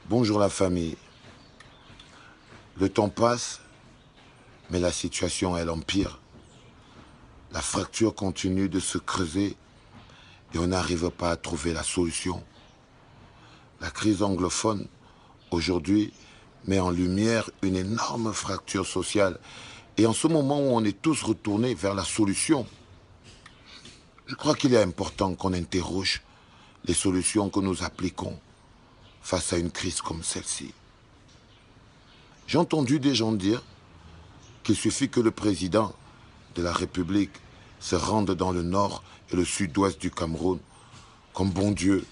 Bonjour la famille. Le temps passe, mais la situation, elle empire. La fracture continue de se creuser et on n'arrive pas à trouver la solution. La crise anglophone, aujourd'hui, met en lumière une énorme fracture sociale. Et en ce moment où on est tous retournés vers la solution, je crois qu'il est important qu'on interroge les solutions que nous appliquons face à une crise comme celle-ci. J'ai entendu des gens dire qu'il suffit que le président de la République se rende dans le nord et le sud-ouest du Cameroun, comme bon Dieu,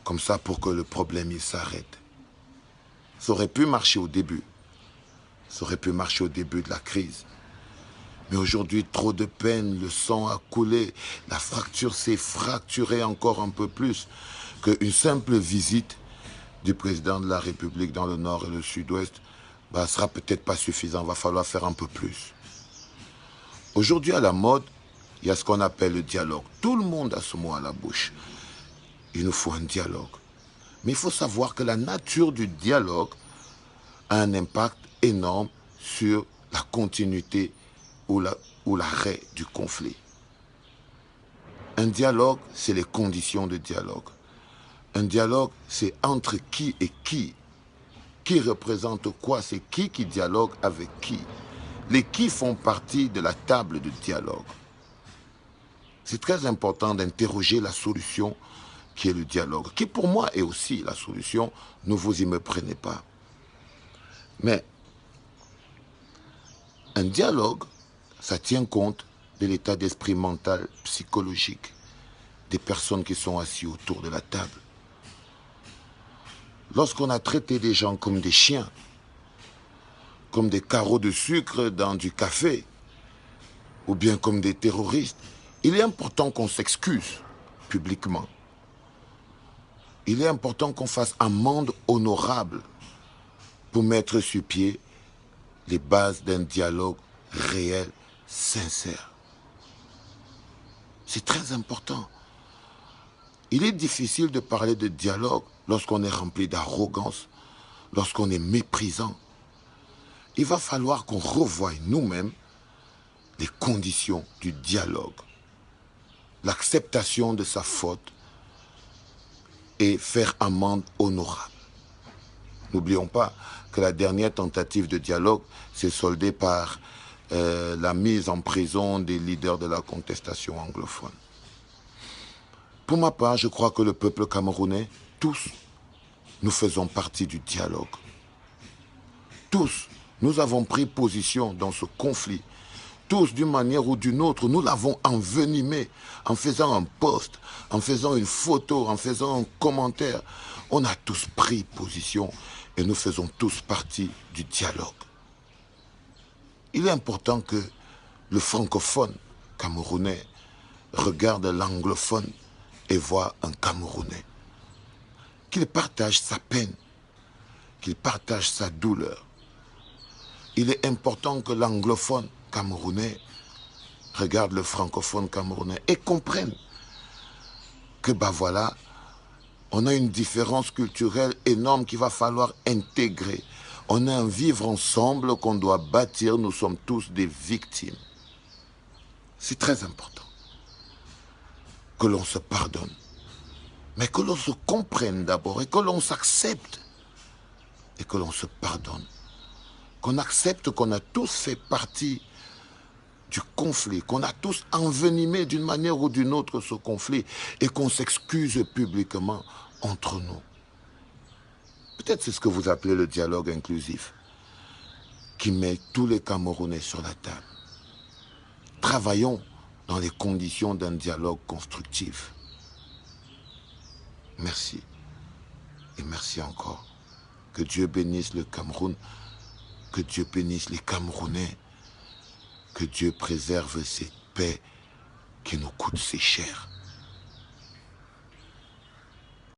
comme ça pour que le problème il s'arrête. Ça aurait pu marcher au début. Ça aurait pu marcher au début de la crise. Mais aujourd'hui, trop de peine, le sang a coulé, la fracture s'est fracturée encore un peu plus qu'une simple visite du président de la République dans le nord et le sud-ouest sera peut-être pas suffisant, va falloir faire un peu plus. Aujourd'hui, à la mode, il y a ce qu'on appelle le dialogue. Tout le monde a ce mot à la bouche. Il nous faut un dialogue. Mais il faut savoir que la nature du dialogue a un impact énorme sur la continuité ou l'arrêt du conflit. Un dialogue, c'est les conditions de dialogue. Un dialogue, c'est entre qui et qui. Qui représente quoi? C'est qui dialogue avec qui. Les qui font partie de la table de dialogue. C'est très important d'interroger la solution qui est le dialogue, qui pour moi est aussi la solution, ne vous y méprenez pas. Mais un dialogue, ça tient compte de l'état d'esprit mental, psychologique des personnes qui sont assises autour de la table. Lorsqu'on a traité des gens comme des chiens, comme des carreaux de sucre dans du café, ou bien comme des terroristes, il est important qu'on s'excuse publiquement. Il est important qu'on fasse amende honorable pour mettre sur pied les bases d'un dialogue réel, sincère. C'est très important. Il est difficile de parler de dialogue lorsqu'on est rempli d'arrogance, lorsqu'on est méprisant. Il va falloir qu'on revoie nous-mêmes les conditions du dialogue, l'acceptation de sa faute et faire amende honorable. N'oublions pas que la dernière tentative de dialogue s'est soldée par la mise en prison des leaders de la contestation anglophone. Pour ma part, je crois que le peuple camerounais, tous, nous faisons partie du dialogue. Tous, nous avons pris position dans ce conflit. Tous, d'une manière ou d'une autre, nous l'avons envenimé en faisant un post, en faisant une photo, en faisant un commentaire. On a tous pris position et nous faisons tous partie du dialogue. Il est important que le francophone camerounais regarde l'anglophone et voit un Camerounais. Qu'il partage sa peine, qu'il partage sa douleur. Il est important que l'anglophone camerounais regarde le francophone camerounais et comprenne que voilà, on a une différence culturelle énorme qu'il va falloir intégrer. On a un vivre ensemble qu'on doit bâtir, nous sommes tous des victimes. C'est très important que l'on se pardonne, mais que l'on se comprenne d'abord et que l'on s'accepte et que l'on se pardonne. Qu'on accepte qu'on a tous fait partie du conflit, qu'on a tous envenimé d'une manière ou d'une autre ce conflit et qu'on s'excuse publiquement entre nous. Peut-être c'est ce que vous appelez le dialogue inclusif, qui met tous les Camerounais sur la table. Travaillons dans les conditions d'un dialogue constructif. Merci. Et merci encore. Que Dieu bénisse le Cameroun, que Dieu bénisse les Camerounais, que Dieu préserve cette paix qui nous coûte si cher.